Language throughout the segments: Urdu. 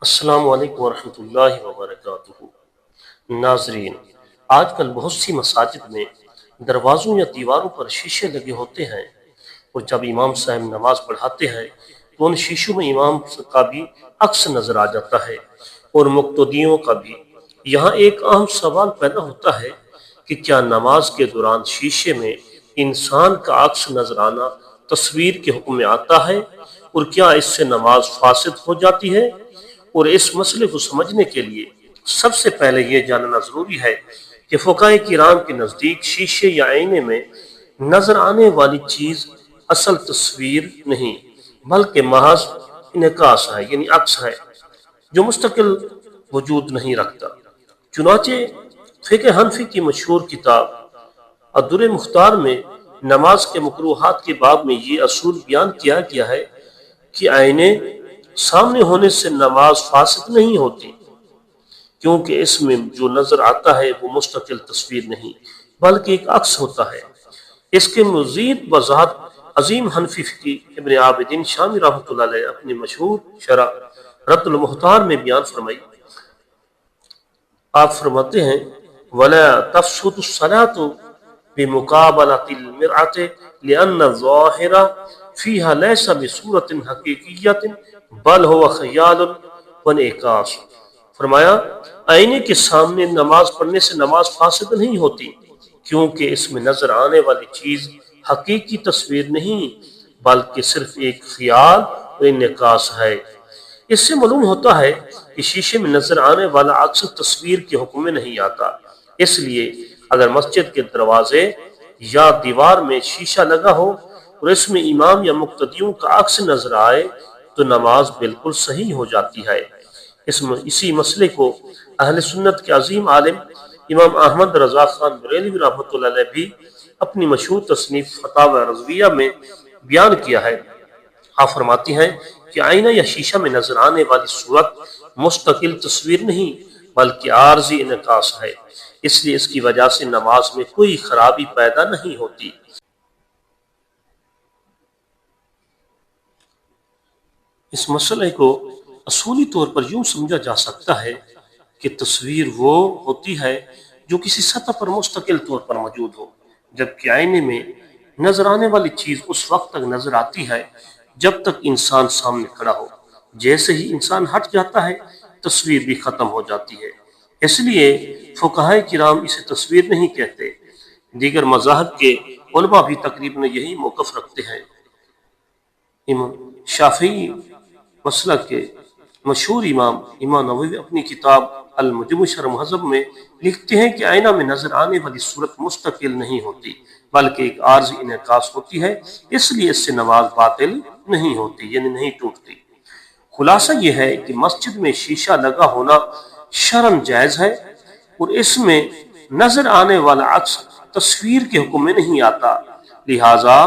السلام علیکم ورحمۃ اللہ وبرکاتہ۔ ناظرین، آج کل بہت سی مساجد میں دروازوں یا دیواروں پر شیشے لگے ہوتے ہیں، اور جب امام صاحب نماز پڑھاتے ہیں تو ان شیشوں میں امام کا بھی عکس نظر آ جاتا ہے اور مقتدیوں کا بھی۔ یہاں ایک اہم سوال پیدا ہوتا ہے کہ کیا نماز کے دوران شیشے میں انسان کا عکس نظر آنا تصویر کے حکم میں آتا ہے، اور کیا اس سے نماز فاسد ہو جاتی ہے؟ اور اس مسئلے کو سمجھنے کے لیے سب سے پہلے یہ جاننا ضروری ہے کہ فقہائے کرام کے نزدیک شیشے یا آئینے میں نظر آنے والی چیز اصل تصویر نہیں بلکہ محض انعکاس ہے، یعنی عکس ہے، جو مستقل وجود نہیں رکھتا۔ چنانچہ فقہ حنفی کی مشہور کتاب الدر مختار میں نماز کے مکروہات کے باب میں یہ اصول بیان کیا گیا ہے کہ آئینے سامنے ہونے سے نماز فاسد نہیں ہوتی، کیونکہ اس میں جو نظر آتا ہے وہ مستقل تصویر نہیں بلکہ ایک عکس ہوتا ہے۔ اس کے مزید وضاحت عظیم حنفی فقی ابن عابدین شامی رحمۃ اللہ علیہ اپنی مشہور شرح رد المختار میں بیان فرمائی۔ آپ فرماتے ہیں وَلَا تَفْسُدُ الصَّلَاةُ بِمُقَابَلَةِ الْمِرْآةِ لِأَنَّ الظَّاهِرَ فِيهَا لَيْسَ بِصُورَةٍ حَقِيقِيَّةٍ بل هو خیال وانعکاس۔ فرمایا آئینے کے سامنے نماز پڑھنے سے نماز فاسد نہیں ہوتی، کیونکہ اس میں نظر آنے والی چیز حقیقی تصویر نہیں بلکہ صرف ایک خیال اور انعکاس ہے۔ اس سے معلوم ہوتا ہے کہ شیشے میں نظر آنے والا عکس تصویر کے حکم میں نہیں آتا۔ اس لیے اگر مسجد کے دروازے یا دیوار میں شیشہ لگا ہو اور اس میں امام یا مقتدیوں کا عکس نظر آئے تو نماز بالکل صحیح ہو جاتی ہے۔ اسی مسئلے کو اہل سنت کے عظیم عالم امام احمد رضا خان بریلوی رحمۃ اللہ علیہ بھی اپنی مشہور تصنیف فتاوی رضویہ میں بیان کیا ہے۔ آپ فرماتی ہیں کہ آئینہ یا شیشہ میں نظر آنے والی صورت مستقل تصویر نہیں بلکہ عارضی انعکاس ہے، اس لیے اس کی وجہ سے نماز میں کوئی خرابی پیدا نہیں ہوتی۔ اس مسئلے کو اصولی طور پر یوں سمجھا جا سکتا ہے کہ تصویر وہ ہوتی ہے جو کسی سطح پر مستقل طور پر موجود ہو، جبکہ آئینے میں نظر آنے والی چیز اس وقت تک نظر آتی ہے جب تک انسان سامنے کھڑا ہو۔ جیسے ہی انسان ہٹ جاتا ہے تصویر بھی ختم ہو جاتی ہے۔ اس لیے فقہائے کرام اسے تصویر نہیں کہتے۔ دیگر مذاہب کے علماء بھی تقریباً یہی موقف رکھتے ہیں۔ امام شافعی مسلک کے مشہور امام نووی اپنی کتاب المجموع شرح مہذب میں لکھتے ہیں کہ آئینہ میں نظر آنے والی صورت مستقل نہیں ہوتی بلکہ ایک عارضی انعکاس ہوتی ہے، اس لیے اس سے نماز باطل نہیں ہوتی، یعنی نہیں ٹوٹتی۔ خلاصہ یہ ہے کہ مسجد میں شیشہ لگا ہونا شرعاً جائز ہے، اور اس میں نظر آنے والا عکس تصویر کے حکم میں نہیں آتا، لہٰذا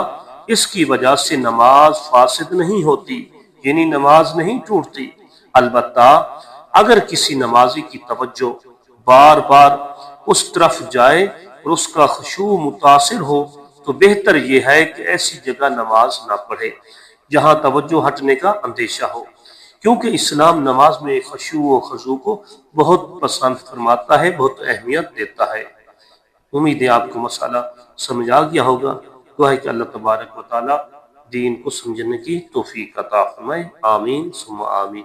اس کی وجہ سے نماز فاسد نہیں ہوتی، یعنی نماز نہیں ٹوٹتی۔ البتہ اگر کسی نمازی کی توجہ بار بار اس طرف جائے اور اس کا خشوع متاثر ہو تو بہتر یہ ہے کہ ایسی جگہ نماز نہ پڑھے جہاں توجہ ہٹنے کا اندیشہ ہو، کیونکہ اسلام نماز میں خشوع و خضوع کو بہت پسند فرماتا ہے، بہت اہمیت دیتا ہے۔ امید ہے آپ کو مسئلہ سمجھ آ گیا ہوگا۔ دعا ہے کہ اللہ تبارک و تعالی دین کو سمجھنے کی توفیق عطا فرمائے۔ آمین ثم آمین۔